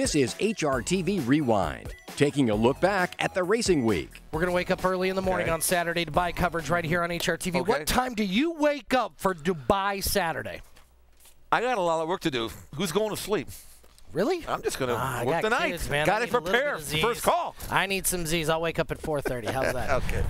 This is Hrtv Rewind, taking a look back at the racing week. We're going to wake up early in the morning on Saturday to buy coverage right here on HRTV. Okay. What time do you wake up for Dubai Saturday? I got a lot of work to do. Who's going to sleep? Really? I'm just going to work I the got night. kids, man. Got to prepare. First call. I need some Z's. I'll wake up at 4:30. How's that? Okay.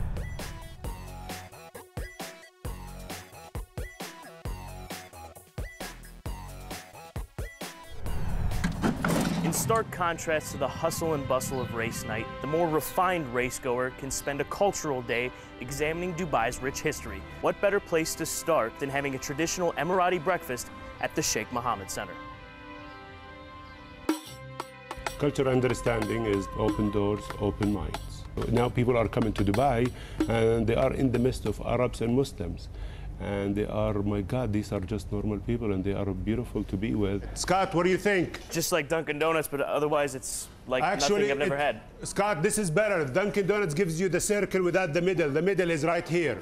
In stark contrast to the hustle and bustle of race night, the more refined racegoer can spend a cultural day examining Dubai's rich history. What better place to start than having a traditional Emirati breakfast at the Sheikh Mohammed Center? Cultural understanding is open doors, open minds. Now people are coming to Dubai and they are in the midst of Arabs and Muslims. And they are, my God, these are just normal people and they are beautiful to be with. Scott, what do you think? Just like Dunkin' Donuts, but otherwise it's like nothing I've never had. Scott, this is better. Dunkin' Donuts gives you the circle without the middle. The middle is right here.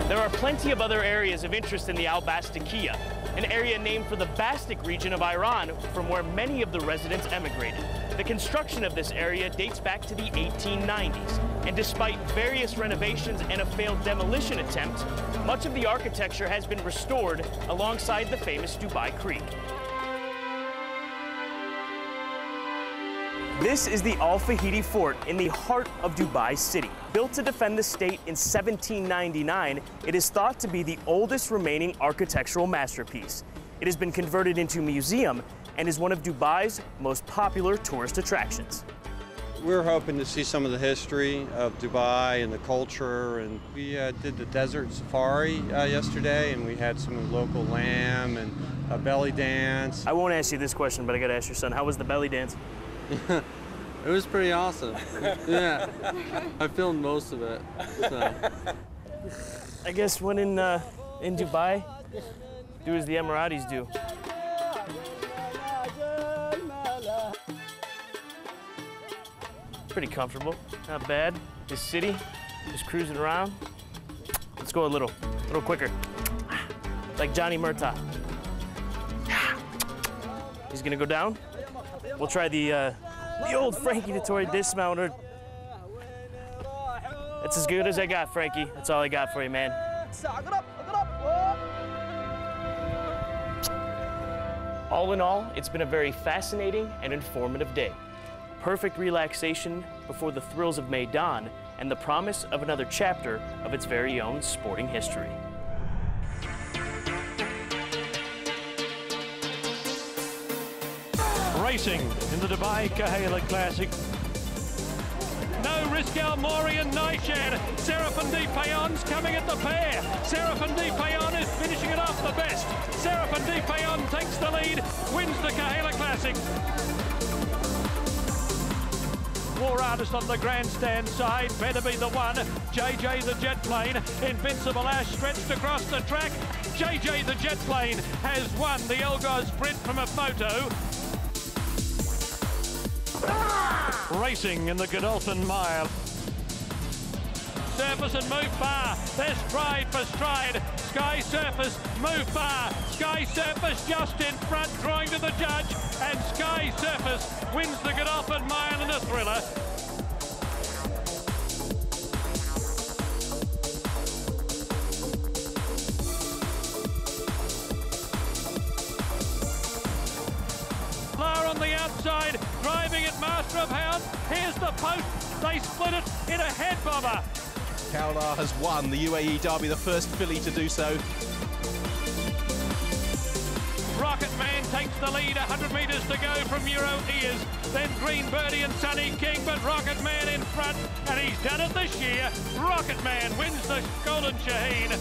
There are plenty of other areas of interest in the Al-Bastakiya, an area named for the Bastic region of Iran, from where many of the residents emigrated. The construction of this area dates back to the 1890s, and despite various renovations and a failed demolition attempt, much of the architecture has been restored alongside the famous Dubai Creek. This is the Al Fahidi Fort in the heart of Dubai City. Built to defend the state in 1799, it is thought to be the oldest remaining architectural masterpiece. It has been converted into a museum and is one of Dubai's most popular tourist attractions. We're hoping to see some of the history of Dubai and the culture, and we did the desert safari yesterday, and we had some local lamb and a belly dance. I won't ask you this question, but I gotta ask your son, how was the belly dance? It was pretty awesome. Yeah, I filmed most of it. So. I guess when in Dubai, do as the Emiratis do. Pretty comfortable, not bad. This city, just cruising around. Let's go a little quicker. Like Johnny Murtaugh. He's gonna go down. We'll try the old Frankie Dettori dismounter. That's as good as I got, Frankie. That's all I got for you, man. All in all, it's been a very fascinating and informative day. Perfect relaxation before the thrills of Maidan and the promise of another chapter of its very own sporting history. Racing in the Dubai Kahela Classic. No risk, El Mori and Nishad. Seraphin Payon's coming at the pair. Seraphin Payon is finishing it off the best. Seraphin Payon takes the lead, wins the Kahela Classic. War Artist on the grandstand side, better be the one. JJ the jet plane, Invincible Ash stretched across the track. JJ the jet plane has won the Elgoz sprint from a photo. Racing in the Godolphin Mile. Surface and move bar, they're stride for stride. Sky Surface, move bar. Sky Surface just in front, drawing to the judge, and Sky Surface wins the Godolphin Mile in a thriller. On the outside, driving it, Master of Hounds. Here's the post. They split it in a head bobber. Kaular has won the UAE Derby, the first filly to do so. Rocket Man takes the lead, 100 metres to go from Euro Ears. Then Green Birdie and Sunny King, but Rocket Man in front, and he's done it this year. Rocket Man wins the Golden Shaheen.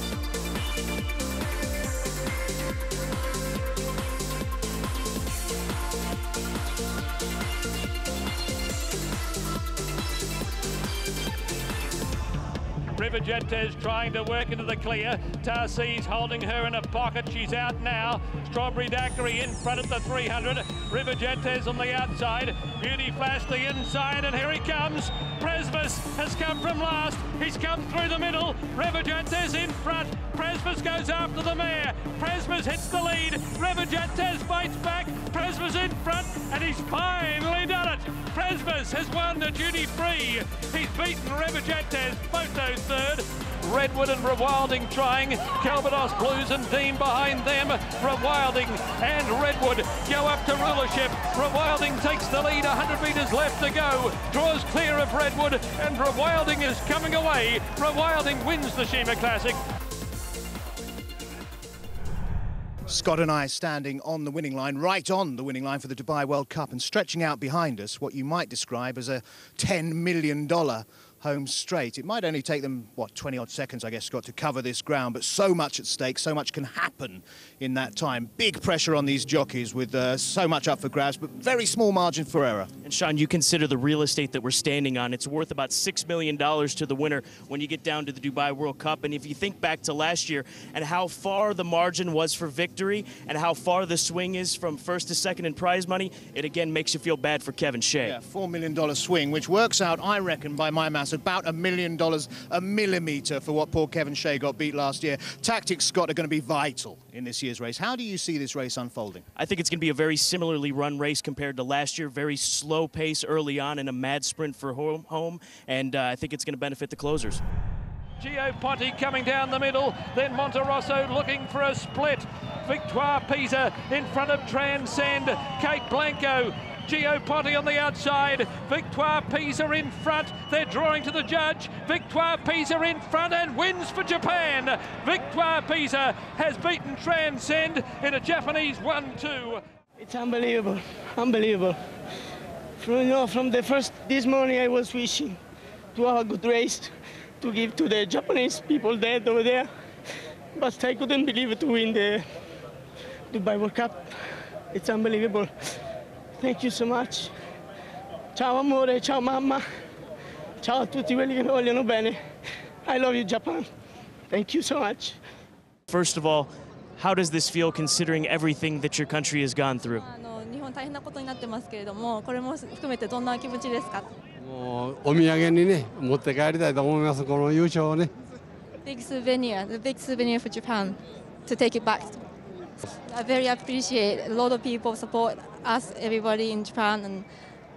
River Jettez trying to work into the clear. Tarsi's holding her in a pocket. She's out now. Strawberry Daiquiri in front at the 300. River Jettez on the outside. Beauty Flash the inside, and here he comes. Presmus has come from last. He's come through the middle. Revijantes in front. Presmus goes after the mare. Presmus hits the lead. Revijantes fights back. Presmus in front, and he's finally done it. Presmus has won the duty free. He's beaten Revijantes, Photo third. Redwood and Rewilding trying. Calvados Blues and Dean behind them. Rewilding and Redwood go up to rulership. Rewilding takes the lead, 100 metres left to go. Draws clear of Redwood, and Rewilding is coming away. Rewilding wins the Shima Classic. Scott and I standing on the winning line, right on the winning line for the Dubai World Cup, and stretching out behind us what you might describe as a $10 million home straight. It might only take them, what, 20-odd seconds, I guess, Scott, to cover this ground, but so much at stake, so much can happen in that time. Big pressure on these jockeys with so much up for grabs, but very small margin for error. And Sean, you consider the real estate that we're standing on, it's worth about $6 million to the winner when you get down to the Dubai World Cup. And if you think back to last year and how far the margin was for victory and how far the swing is from first to second in prize money, it again makes you feel bad for Kevin Shea. Yeah, $4 million swing, which works out, I reckon, by my maths, about $1 million a millimetre for what poor Kevin Shea got beat last year. Tactics, Scott, are going to be vital in this year's race. How do you see this race unfolding? I think it's going to be a very similarly run race compared to last year. Very slow pace early on and a mad sprint for home. And I think it's going to benefit the closers. Gio Ponti coming down the middle, then Monterosso looking for a split. Victoire Pisa in front of Transcend. Kate Blanco. Gio Ponti on the outside, Victoire Pisa in front, they're drawing to the judge, Victoire Pisa in front and wins for Japan. Victoire Pisa has beaten Transcend in a Japanese 1-2. It's unbelievable, unbelievable. From the first, this morning I was wishing to have a good race to give to the Japanese people dead over there, but I couldn't believe it to win the Dubai World Cup. It's unbelievable. Thank you so much. Ciao amore, ciao mamma. Ciao a tutti quelli che mi vogliono bene. I love you, Japan. Thank you so much. First of all, how does this feel considering everything that your country has gone through? 日本大変なことになってますけれども、これも含めてどんな気持ちですか？もうお土産にね持って帰りたいと思います。この優勝をね。Big souvenir, the big souvenir for Japan, to take it back. I very appreciate a lot of people support us, everybody in Japan, and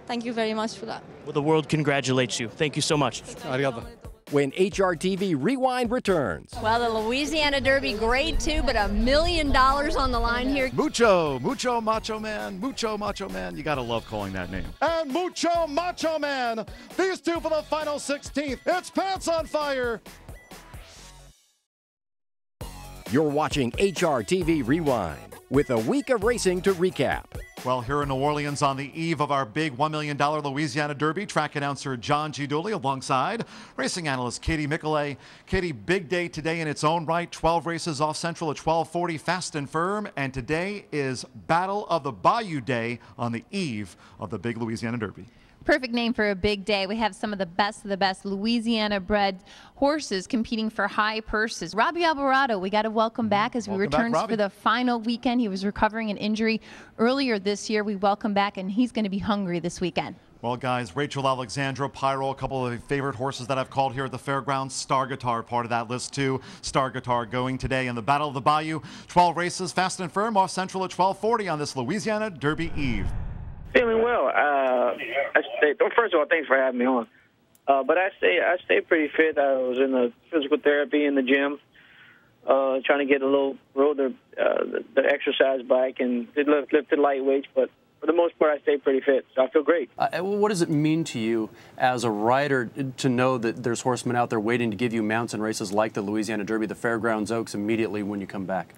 thank you very much for that. Well, the world congratulates you. Thank you so much. When Hrtv Rewind returns. Well, the Louisiana Derby Grade 2, but $1 million on the line here. Mucho Macho Man. You gotta love calling that name. And Mucho Macho Man. These two for the final 16th. It's Pants on Fire. You're watching Hrtv Rewind with a week of racing to recap. Well, here in New Orleans on the eve of our big $1 million Louisiana Derby, track announcer John G. Dooley alongside racing analyst Katie Michelet. Katie, big day today in its own right. 12 races off Central at 12:40, fast and firm. And today is Battle of the Bayou Day on the eve of the big Louisiana Derby. Perfect name for a big day. We have some of the best Louisiana-bred horses competing for high purses. Robbie Alvarado, we got to welcome back as we return for the final weekend. He was recovering an injury earlier this year. We welcome back, and he's going to be hungry this weekend. Well, guys, Rachel Alexandra, Pyro, a couple of favorite horses that I've called here at the fairgrounds. Star Guitar, part of that list, too. Star Guitar going today in the Battle of the Bayou. 12 races, fast and firm, off Central at 12:40 on this Louisiana Derby Eve. Feeling well. First of all, thanks for having me on. But I stay pretty fit. I was in the physical therapy in the gym, trying to get a little rode the exercise bike and lifted light weights. But for the most part, I stay pretty fit, so I feel great. What does it mean to you as a rider to know that there's horsemen out there waiting to give you mounts in races like the Louisiana Derby, the Fairgrounds Oaks, immediately when you come back?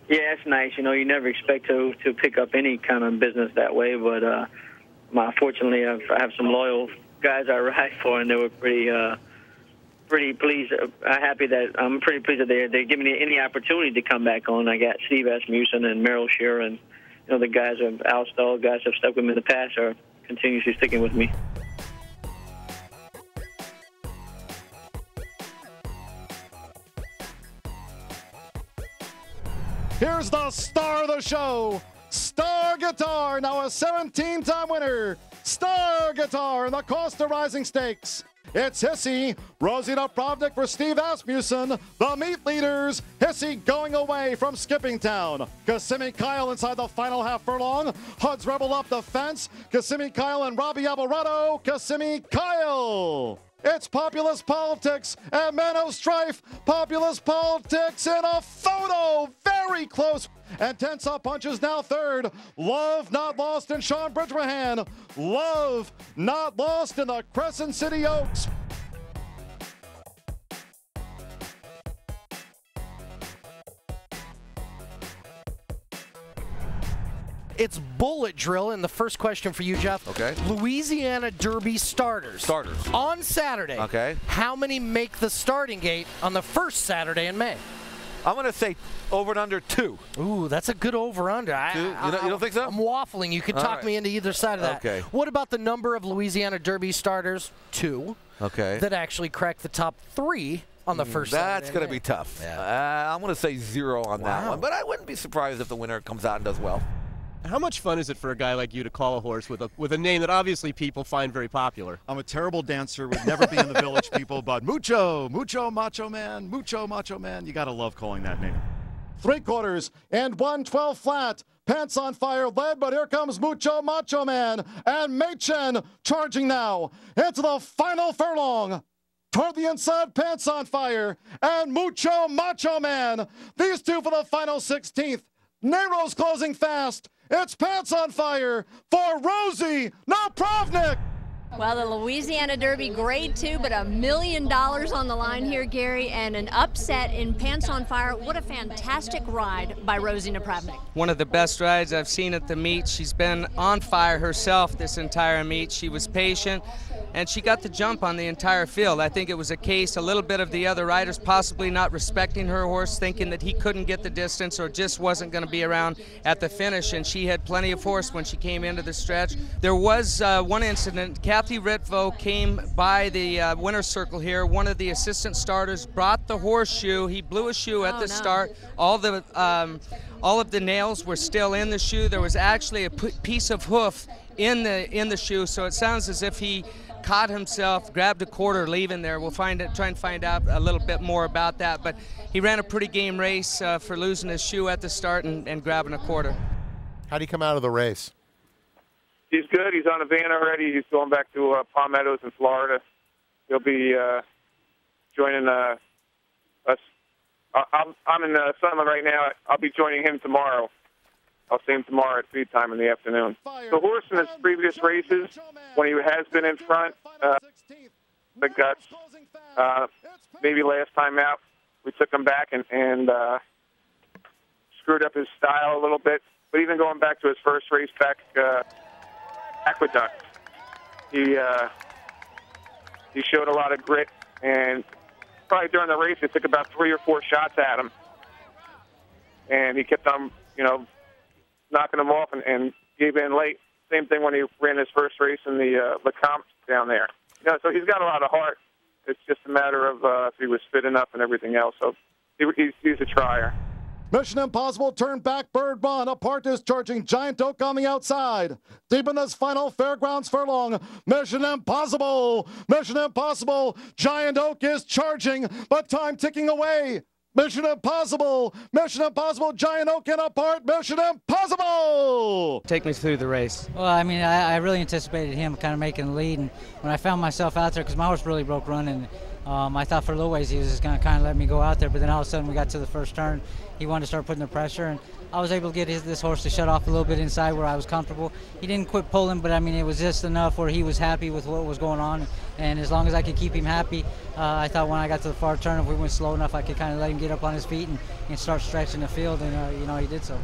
Yeah, it's nice. You know, you never expect to pick up any kind of business that way, but fortunately, I have some loyal guys I ride for, and they were pretty pleased. I'm pretty pleased that they're giving me any opportunity to come back on. I got Steve Asmussen and Merrill Shearer, and the guys of Al Stahl, guys have stuck with me in the past, are continuously sticking with me. Here's the star of the show, Star Guitar, now a 17-time winner. Star Guitar in the Costa Rising Stakes. It's Hissy, Rosina Pravnik for Steve Asmussen. The meet leaders, Hissy going away from Skipping Town. Kissimmee Kyle inside the final half furlong. Huds Rebel up the fence. Kissimmee Kyle and Robbie Alvarado. Kissimmee Kyle. It's Populist Politics and Man of Strife. Populist Politics in a photo. Very close. And Tense Up Punches now third. Love Not Lost in Sean Bridgemahan. Love Not Lost in the Crescent City Oaks. It's bullet drill, and the first question for you, Jeff. Okay. Louisiana Derby starters. On Saturday. Okay. How many make the starting gate on the first Saturday in May? I'm going to say over and under 2. Ooh, that's a good over-under. You don't think so? I'm waffling. You could talk me into either side of that. Okay. What about the number of Louisiana Derby starters? 2. Okay. That actually crack the top 3 on the first Saturday. That's going to be tough. Yeah. I'm going to say 0 on that one, but I wouldn't be surprised if the winner comes out and does well. How much fun is it for a guy like you to call a horse with a name that obviously people find very popular? I'm a terrible dancer, would never be in the Village People, but Mucho Macho Man, you got to love calling that name. 3/4 and 112 flat. Pants on Fire led, but here comes Mucho Macho Man and Machen charging now into the final furlong. Toward the inside, Pants on Fire and Mucho Macho Man. These two for the final 16th. Nero's closing fast. It's Pants on Fire for Rosie Napravnik. Well, the Louisiana Derby Grade 2, but $1 million on the line here, Gary, and an upset in Pants on Fire. What a fantastic ride by Rosie Napravnik. One of the best rides I've seen at the meet. She's been on fire herself this entire meet. She was patient, and she got the jump on the entire field. I think it was a little bit of the other riders possibly not respecting her horse, thinking that he couldn't get the distance or just wasn't going to be around at the finish, and she had plenty of force when she came into the stretch. There was one incident. Hrtv Rewind came by the winner's circle here. One of the assistant starters brought the horseshoe. He blew a shoe at the start. All of the nails were still in the shoe. There was actually a piece of hoof in the shoe, so it sounds as if he caught himself, grabbed a quarter leaving there. We'll try and find out a little bit more about that, but he ran a pretty game race for losing his shoe at the start and grabbing a quarter. How do you come out of the race? He's good. He's on a van already. He's going back to Palm Meadows in Florida. He'll be joining us. I'm in Sunland right now. I'll be joining him tomorrow. I'll see him tomorrow at feed time in the afternoon. The horse in his previous races, when he has been in front, the guts, maybe last time out, we took him back and screwed up his style a little bit. But even going back to his first race back, Aqueduct, he showed a lot of grit, and probably during the race, it took about 3 or 4 shots at him, and he kept on, knocking him off and gave in late. Same thing when he ran his first race in the Lecomte down there. So he's got a lot of heart. It's just a matter of if he was fit enough and everything else. So he's a trier. Mission Impossible turned back Bird Bond. Apart is charging Giant Oak on the outside. Deep in this final Fairgrounds furlong. Mission Impossible. Mission Impossible. Giant Oak is charging, but time ticking away. Mission Impossible. Mission Impossible. Giant Oak in apart. Mission Impossible. Take me through the race. Well, I mean, I really anticipated him kind of making the lead, and when I found myself out there, because my horse really broke running, I thought for a little ways he was just going to kind of let me go out there, but then all of a sudden we got to the first turn. He wanted to start putting the pressure, and I was able to get this horse to shut off a little bit inside where I was comfortable. He didn't quit pulling, but I mean, it was just enough where he was happy with what was going on, and as long as I could keep him happy, I thought when I got to the far turn, if we went slow enough, I could kind of let him get up on his feet and start stretching the field, and he did so.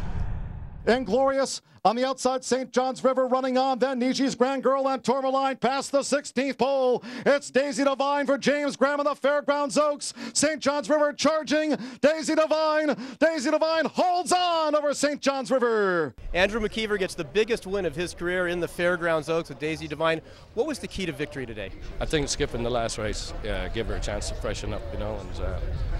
Inglorious on the outside, St. John's River running on, then Niji's Grand Girl and Tourmaline past the 16th pole. It's Daisy Divine for James Graham in the Fairgrounds Oaks. St. John's River charging. Daisy Divine holds on over St. John's River. Andrew McKeever gets the biggest win of his career in the Fairgrounds Oaks with Daisy Divine. What was the key to victory today? I think skipping the last race gave her a chance to freshen up, and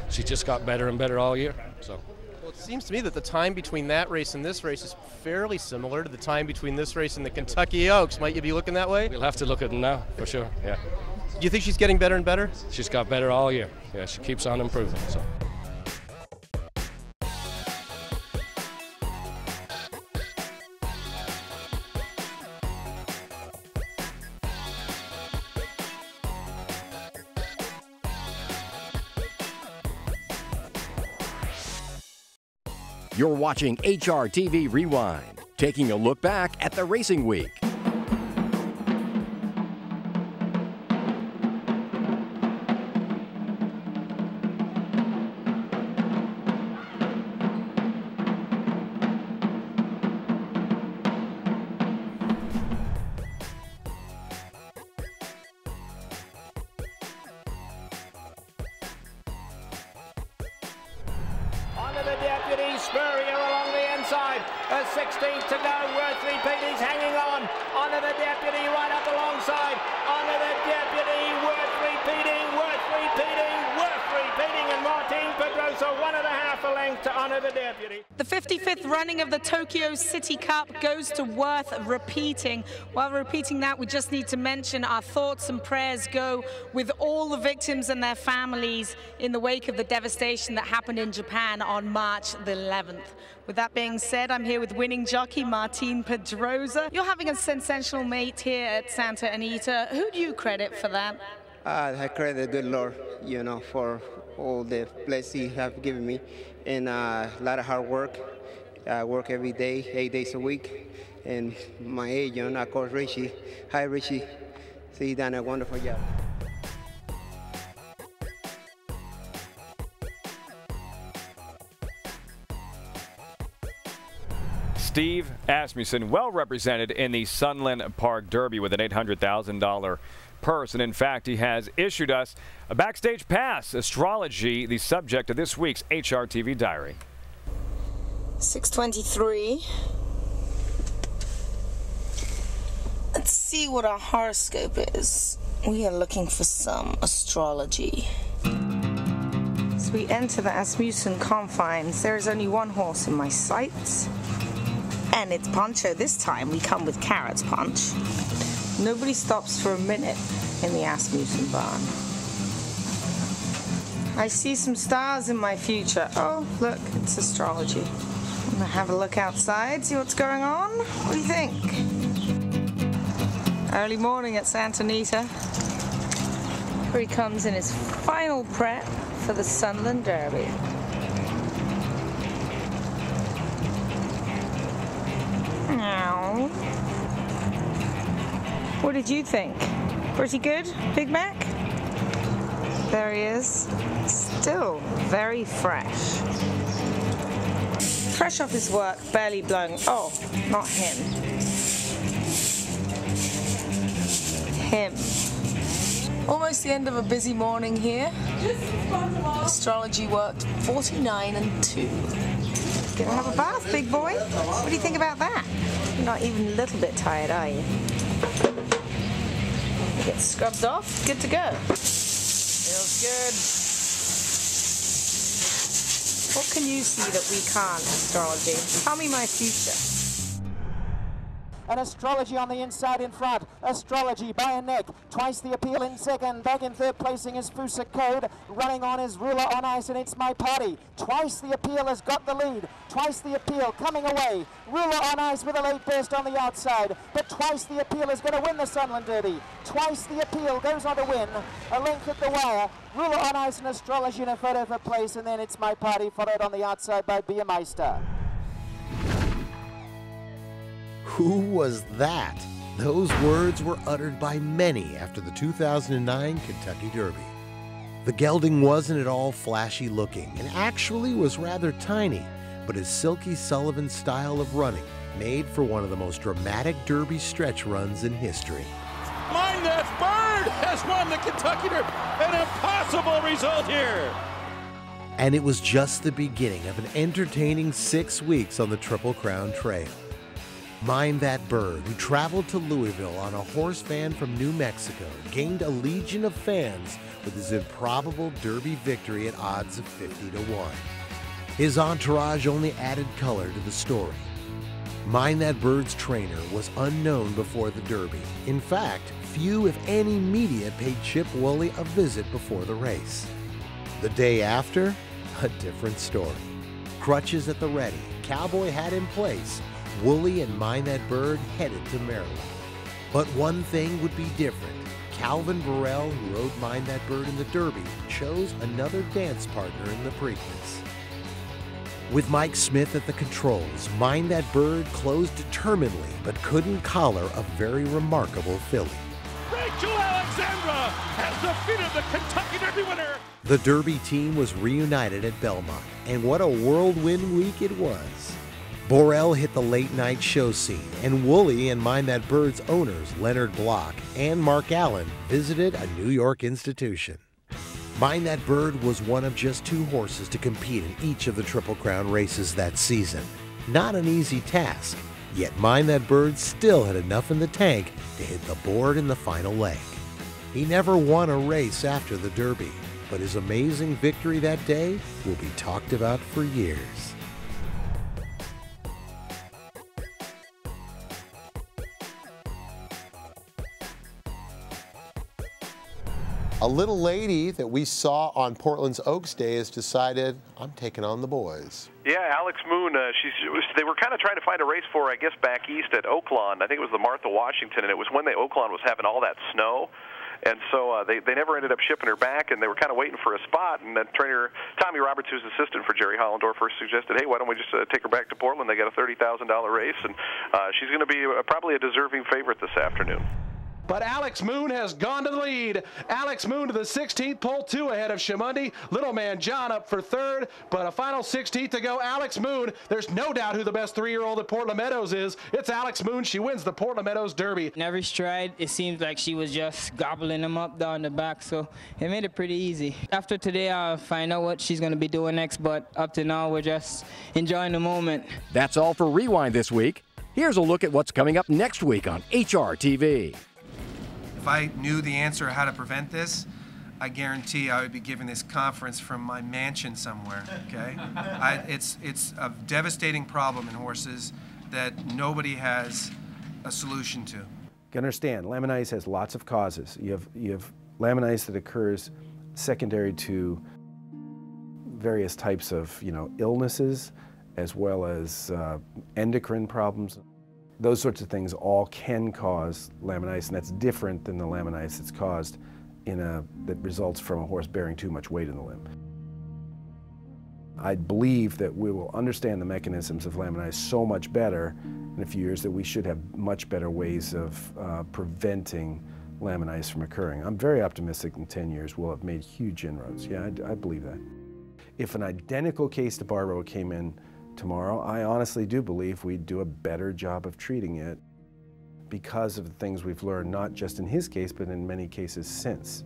she just got better and better all year. So. Well, it seems to me that the time between that race and this race is fairly similar to the time between this race and the Kentucky Oaks. Might you be looking that way? We'll have to look at it now, for sure, yeah. Do you think she's getting better and better? She's got better all year. Yeah, she keeps on improving, so. You're watching HRTV Rewind, taking a look back at the racing week. Onto the deputy, Spurrier along the inside. A 16th to go, Worth Repeating's hanging on. Onto the deputy, right up alongside. Onto the deputy, Worth Repeating, and Martin Pedrosa 1.5 a length to honor the deputy. The 55th running of the Tokyo City Cup goes to Worth Repeating. While repeating that, we just need to mention our thoughts and prayers go with all the victims and their families in the wake of the devastation that happened in Japan on March the 11th. With that being said, I'm here with winning jockey Martin Pedrosa. You're having a sensational meet here at Santa Anita. Who do you credit for that? I credit the good Lord, you know, for all the blessings He have given me, and a lot of hard work. I work every day, 8 days a week, and my agent, of course, Richie. Hi, Richie. So he's done a wonderful job. Steve Asmussen, well represented in the Sunland Park Derby with an $800,000 purse, and in fact he has issued us a backstage pass. Astrology, the subject of this week's HRTV Diary. 6:23. Let's see what our horoscope is. We are looking for some astrology. As we enter the Asmussen confines, there is only one horse in my sights, and it's Pancho. This time we come with Carrot's Punch. Nobody stops for a minute in the Asmussen barn. I see some stars in my future. Oh, look, it's astrology. I'm gonna have a look outside, see what's going on. What do you think? Early morning at Santa Anita. Here he comes in his final prep for the Sunland Derby. Meow. What did you think? Pretty good, Big Mac? There he is. Still very fresh. Fresh off his work, barely blown. Oh, not him. Him. Almost the end of a busy morning here. Astrology worked 49 and 2. Gonna have a bath, big boy. What do you think about that? You're not even a little bit tired, are you? Get scrubbed off, good to go. Feels good. What can you see that we can't, astrology? Tell me my future. And Astrology on the inside in front. Astrology by a neck. Twice the appeal in second. Back in third placing is Fusa Code. Running on is Ruler on Ice, and It's My Party. Twice the appeal has got the lead. Twice the appeal coming away. Ruler on Ice with a late burst on the outside. But Twice the appeal is going to win the Sunland Derby. Twice the appeal goes on to win. A length at the wire. Ruler on Ice and Astrology in a photo for place, and then It's My Party followed on the outside by Biermeister. Who was that? Those words were uttered by many after the 2009 Kentucky Derby. The gelding wasn't at all flashy looking and actually was rather tiny, but his Silky Sullivan style of running made for one of the most dramatic Derby stretch runs in history. Mind that bird has won the Kentucky Derby. An impossible result here. And it was just the beginning of an entertaining 6 weeks on the Triple Crown Trail. Mind That Bird, who traveled to Louisville on a horse van from New Mexico, gained a legion of fans with his improbable Derby victory at odds of 50 to 1. His entourage only added color to the story. Mind That Bird's trainer was unknown before the Derby. In fact, few, if any, media paid Chip Woolley a visit before the race. The day after, a different story. Crutches at the ready, cowboy hat in place, Woolley and Mind That Bird headed to Maryland. But one thing would be different. Calvin Burrell, who rode Mind That Bird in the Derby, chose another dance partner in the Preakness. With Mike Smith at the controls, Mind That Bird closed determinedly, but couldn't collar a very remarkable filly. Rachel Alexandra has defeated the Kentucky Derby winner. The Derby team was reunited at Belmont, and what a whirlwind week it was. Burrell hit the late-night show scene, and Woolley and Mind That Bird's owners, Leonard Block and Mark Allen, visited a New York institution. Mind That Bird was one of just 2 horses to compete in each of the Triple Crown races that season. Not an easy task, yet Mind That Bird still had enough in the tank to hit the board in the final leg. He never won a race after the Derby, but his amazing victory that day will be talked about for years. A little lady that we saw on Portland's Oaks Day has decided, I'm taking on the boys. Yeah, Alex Moon, they were kind of trying to find a race for her, I guess, back east at Oaklawn. I think it was the Martha Washington, and it was when the Oaklawn was having all that snow. And so they never ended up shipping her back, and they were kind of waiting for a spot. And then trainer Tommy Roberts, who's assistant for Jerry Hollendorfer, suggested, hey, why don't we just take her back to Portland? They got a $30,000 race, and she's going to be probably a deserving favorite this afternoon. But Alex Moon has gone to the lead. Alex Moon to the 16th pole, 2 ahead of Shamundi. Little man John up for 3rd, but a final 16th to go. Alex Moon, there's no doubt who the best 3-year-old at Portland Meadows is. It's Alex Moon. She wins the Portland Meadows Derby. In every stride, it seems like she was just gobbling them up down the back, so it made it pretty easy. After today, I'll find out what she's going to be doing next, but up to now, we're just enjoying the moment. That's all for Rewind this week. Here's a look at what's coming up next week on HRTV. If I knew the answer how to prevent this, I guarantee I would be giving this conference from my mansion somewhere, okay? It's a devastating problem in horses that nobody has a solution to. You can understand, laminitis has lots of causes. You have laminitis that occurs secondary to various types of illnesses, as well as endocrine problems. Those sorts of things all can cause laminitis, and that's different than the laminitis that's caused that results from a horse bearing too much weight in the limb. I believe that we will understand the mechanisms of laminitis so much better in a few years that we should have much better ways of preventing laminitis from occurring. I'm very optimistic in 10 years we'll have made huge inroads. Yeah, I believe that. If an identical case to Barbaro came in tomorrow, I honestly do believe we'd do a better job of treating it because of the things we've learned, not just in his case, but in many cases since.